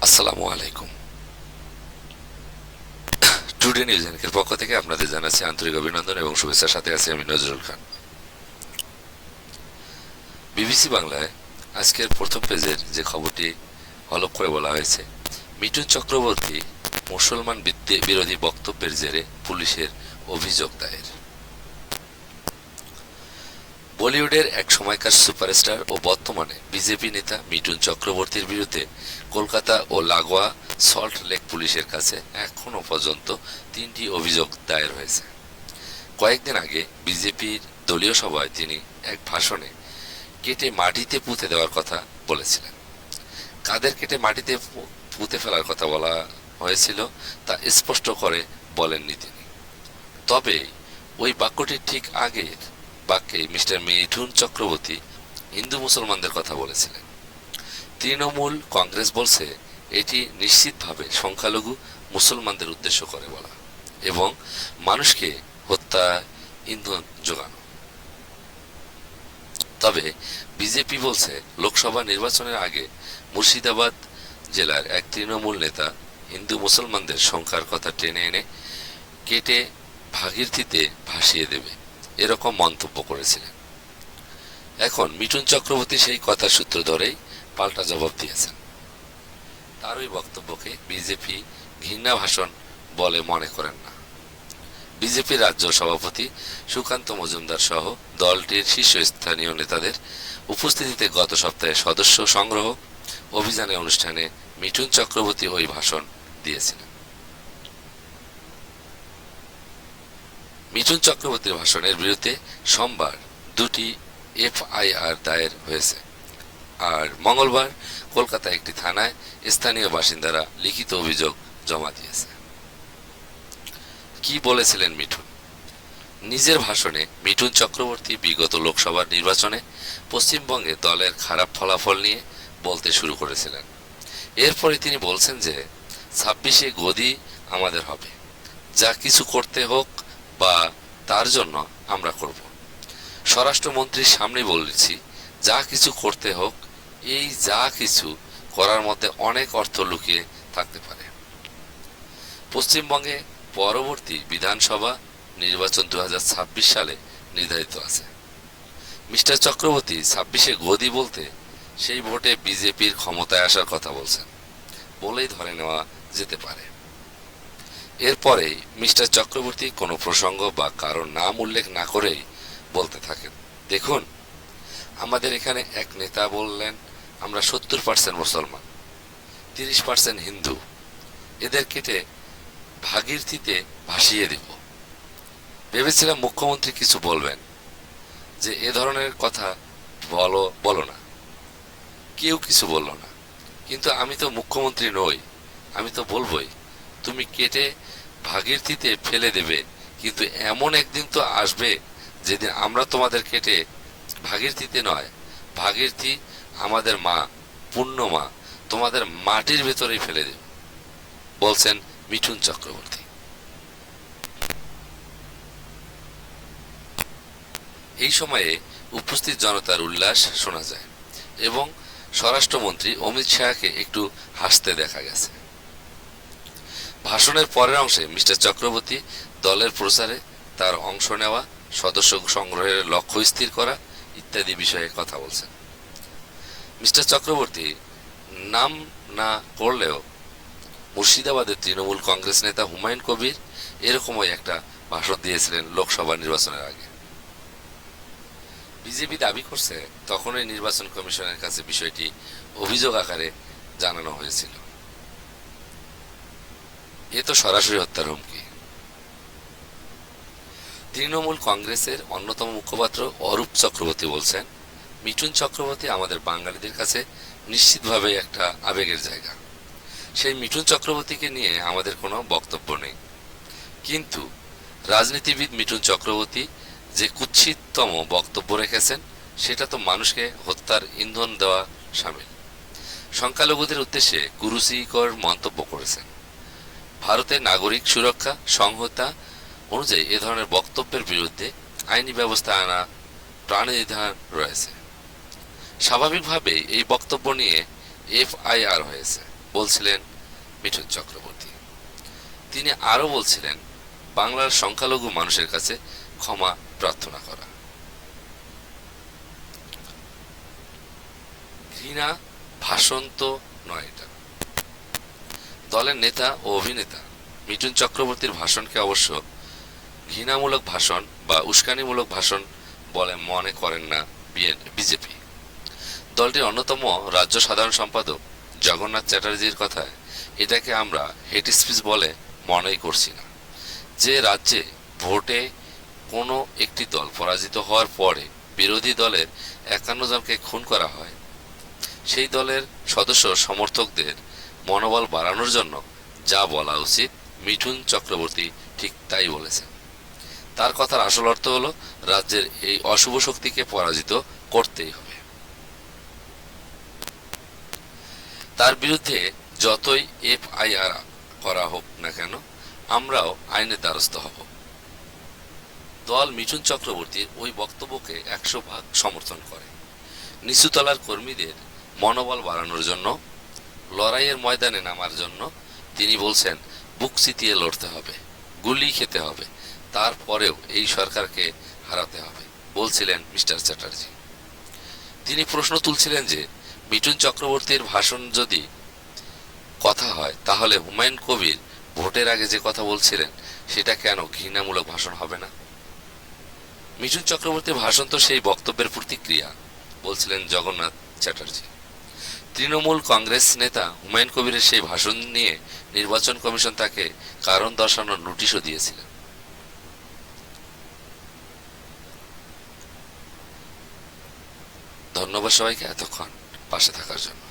আসসালামু আলাইকুম। Today news এর পক্ষ থেকে আপনাদের জানাচ্ছি আন্তরিক অভিনন্দন এবং শুভেচ্ছার সাথে আছি আমি নজরুল খান। বিবিসি বাংলায় আজকের প্রথম পেজের যে খবরটি হলপ করে বলা হয়েছে, মিঠুন চক্রবর্তী মুসলমান বিরোধী বক্তব্যের জেরে পুলিশের অভিযোগ দায়ের। বলিউডের এক সময়কার সুপারস্টার ও বর্তমানে বিজেপি নেতা মিঠুন চক্রবর্তীর বিরুদ্ধে কলকাতা ও লাগোয়া সল্ট লেক পুলিশের কাছে এখনো পর্যন্ত 3টি অভিযোগ দায়ের হয়েছে। কয়েকদিন আগে বিজেপির দলীয় সভায় তিনি এক ভাষণে কেটে মাটিতে পুঁতে দেওয়ার কথা বলেছিলেন। কাদের কেটে মাটিতে পুঁতে ফেলার কথা বলা হয়েছিল তা স্পষ্ট করে বলেননি তিনি। তবে ওই বাক্যটির ঠিক আগের বাক্যে মিস্টার মিঠুন চক্রবর্তী হিন্দু মুসলমানদের কথা বলেছিলেন। তৃণমূল কংগ্রেস বলছে এটি নিশ্চিতভাবে সংখ্যালঘু মুসলমানদের উদ্দেশ্য করে বলা এবং মানুষকে হত্যা ইন্ধন যোগানো। তবে বিজেপি বলছে লোকসভা নির্বাচনের আগে মুর্শিদাবাদ জেলার এক তৃণমূল নেতা হিন্দু মুসলমানদের সংখ্যার কথা টেনে এনে কেটে ভাগীরথীতে ভাসিয়ে দেবে এরকম মন্তব্য করেছিলেন। এখন মিঠুন চক্রবর্তী সেই কথার সূত্র ধরেই পাল্টা জবাব দিয়েছেন। তার ওই বক্তব্যকে বিজেপি ঘৃণা ভাষণ বলে মনে করেন না। বিজেপির রাজ্য সভাপতি সুকান্ত মজুমদার সহ দলটির শীর্ষস্থানীয় নেতাদের উপস্থিতিতে গত সপ্তাহে সদস্য সংগ্রহ অভিযানের অনুষ্ঠানে মিঠুন চক্রবর্তী ওই ভাষণ দিয়েছিলেন। মিঠুন চক্রবর্তীর ভাষণের বিরুদ্ধে সোমবার 2টি এফআইআর দায়ের হয়েছে, আর মঙ্গলবার কলকাতা একটি থানায় স্থানীয় বাসিন্দারা লিখিত অভিযোগ জমা দিয়েছে। কি বলেছিলেন মিঠুন? নিজের ভাষণে মিঠুন চক্রবর্তী বিগত লোকসভার নির্বাচনে পশ্চিমবঙ্গে দলের খারাপ ফলাফল নিয়ে বলতে শুরু করেছিলেন। এরপরে তিনি বলছেন যে 26শে গদি আমাদের হবে, যা কিছু করতে হোক বা তার জন্য আমরা করব। স্বরাষ্ট্রমন্ত্রীর সামনে বলেছি, যা কিছু করতে হোক, এই যা কিছু করার মধ্যে অনেক অর্থ লুকিয়ে থাকতে পারে। পশ্চিমবঙ্গে পরবর্তী বিধানসভা নির্বাচন 2026 সালে নির্ধারিত আছে। মিস্টার চক্রবর্তী 26শে গদি বলতে সেই ভোটে বিজেপির ক্ষমতায় আসার কথা বলছেন বলেই ধরে নেওয়া যেতে পারে। এরপরেই মিস্টার চক্রবর্তী কোনো প্রসঙ্গ বা কারণ নাম উল্লেখ না করেই বলতে থাকেন, দেখুন, আমাদের এখানে এক নেতা বললেন আমরা 70% মুসলমান, 30% হিন্দু, এদের কেটে ভাগীরথীতে ভাসিয়ে দিব। ভেবেছিলাম মুখ্যমন্ত্রী কিছু বলবেন যে এ ধরনের কথা বলো না। কেউ কিছু বলল না, কিন্তু আমি তো মুখ্যমন্ত্রী নই, আমি তো বলবই তুমি কেটে ভাগীরথীতে ফেলে দেবে, কিন্তু এমন একদিন তো আসবে যেদিন আমরা তোমাদের কেটে ভাগীরথীতে নয়, ভাগীরথী আমাদের মা, পুণ্য মা, তোমাদের মাটির ভেতরেই ফেলে দেব, বলছেন মিঠুন চক্রবর্তী। এই সময়ে উপস্থিত জনতার উল্লাস শোনা যায় এবং স্বরাষ্ট্রমন্ত্রী অমিত শাহকে একটু হাসতে দেখা গেছে। ভাষণের পরের অংশে মিস্টার চক্রবর্তী দলের প্রচারে তার অংশ নেওয়া, সদস্য সংগ্রহের লক্ষ্য স্থির করা ইত্যাদি বিষয়ে কথা বলছেন। মিস্টার চক্রবর্তী নাম না করলেও মুর্শিদাবাদের তৃণমূল কংগ্রেস নেতা হুমায়ুন কবির এরকমই একটা ভাষণ দিয়েছিলেন লোকসভা নির্বাচনের আগে। বিজেপি দাবি করছে তখনই নির্বাচন কমিশনের কাছে বিষয়টি অভিযোগ আকারে জানানো হয়েছিল। এ তো সরাসরি হত্যার হুমকি। তৃণমূল কংগ্রেসের অন্যতম মুখপাত্র অরূপ চক্রবর্তী বলছেন, মিঠুন চক্রবর্তী আমাদের বাঙালিদের কাছে নিশ্চিতভাবে একটা আবেগের জায়গা। সেই মিঠুন চক্রবর্তীকে নিয়ে আমাদের কোনো বক্তব্য নেই, কিন্তু রাজনীতিবিদ মিঠুন চক্রবর্তী যে কুৎসিততম বক্তব্য রেখেছেন সেটা তো মানুষকে হত্যার ইন্ধন দেওয়া সামিল। সংখ্যালঘুদের উদ্দেশ্যে কুরুচিকর মন্তব্য করেছেন। ভারতের নাগরিক সুরক্ষা সংহিতা অনুযায়ী এ ধরনের বক্তব্যের বিরুদ্ধে আইনি ব্যবস্থা আনা প্রাণবিধান রয়েছে। স্বাভাবিকভাবেই এই বক্তব্য নিয়ে এফআইআর হয়েছে বলছিলেন মিঠুন চক্রবর্তী। তিনি আরো বলছিলেন বাংলার সংখ্যালঘু মানুষের কাছে ক্ষমা প্রার্থনা করা। ঘৃণা ভাষণ তো নয় এটা। দলের নেতা ও অভিনেতা মিঠুন চক্রবর্তীর ভাষণকে অবশ্য ঘৃণামূলক ভাষণ বা উস্কানিমূলক ভাষণ বলে মনে করেন না বিজেপি। দলটির অন্যতম রাজ্য সাধারণ সম্পাদক জগন্নাথ চ্যাটার্জির কথায় এটাকে আমরা হেট স্পিচ বলে মনেই করছি না। যে রাজ্যে ভোটে কোনো একটি দল পরাজিত হওয়ার পরে বিরোধী দলের 51 জনকে খুন করা হয়, সেই দলের সদস্য সমর্থকদের মনোবল বাড়ানোর জন্য যা বলা উচিত মিঠুন চক্রবর্তী ঠিক তাই বলেছেন। তার কথার আসল অর্থ হলো রাজ্যের এই অশুভ শক্তিকে পরাজিত করতেই হবে। তার বিরুদ্ধে যতই FIR করা হোক না কেন আমরাও আইনের দ্বারস্থ হব। দল মিঠুন চক্রবর্তীর ওই বক্তব্যকে 100% সমর্থন করে। নিচুতলার কর্মীদের মনোবল বাড়ানোর জন্য, লড়াইয়ের ময়দানে নামার জন্য তিনি বলছেন বুক চিতিয়ে লড়তে হবে, গুলি খেতে হবে, তারপরেও এই সরকারকে হারাতে হবে, বলছিলেন মিস্টার চ্যাটার্জি। তিনি প্রশ্ন তুলছিলেন যে মিঠুন চক্রবর্তীর ভাষণ যদি কথা হয় তাহলে হুমায়ুন কবির ভোটের আগে যে কথা বলছিলেন সেটা কেন ঘৃণামূলক ভাষণ হবে না? মিঠুন চক্রবর্তীর ভাষণ তো সেই বক্তব্যের প্রতিক্রিয়া, বলছিলেন জগন্নাথ চ্যাটার্জি। তৃণমূল কংগ্রেস নেতা হুমায়ুন কবিরের সেই ভাষণ নিয়ে নির্বাচন কমিশন তাকে কারণ দর্শানোর নোটিশও দিয়েছিলেন। ধন্যবাদ সবাইকে এতক্ষণ পাশে থাকার জন্য।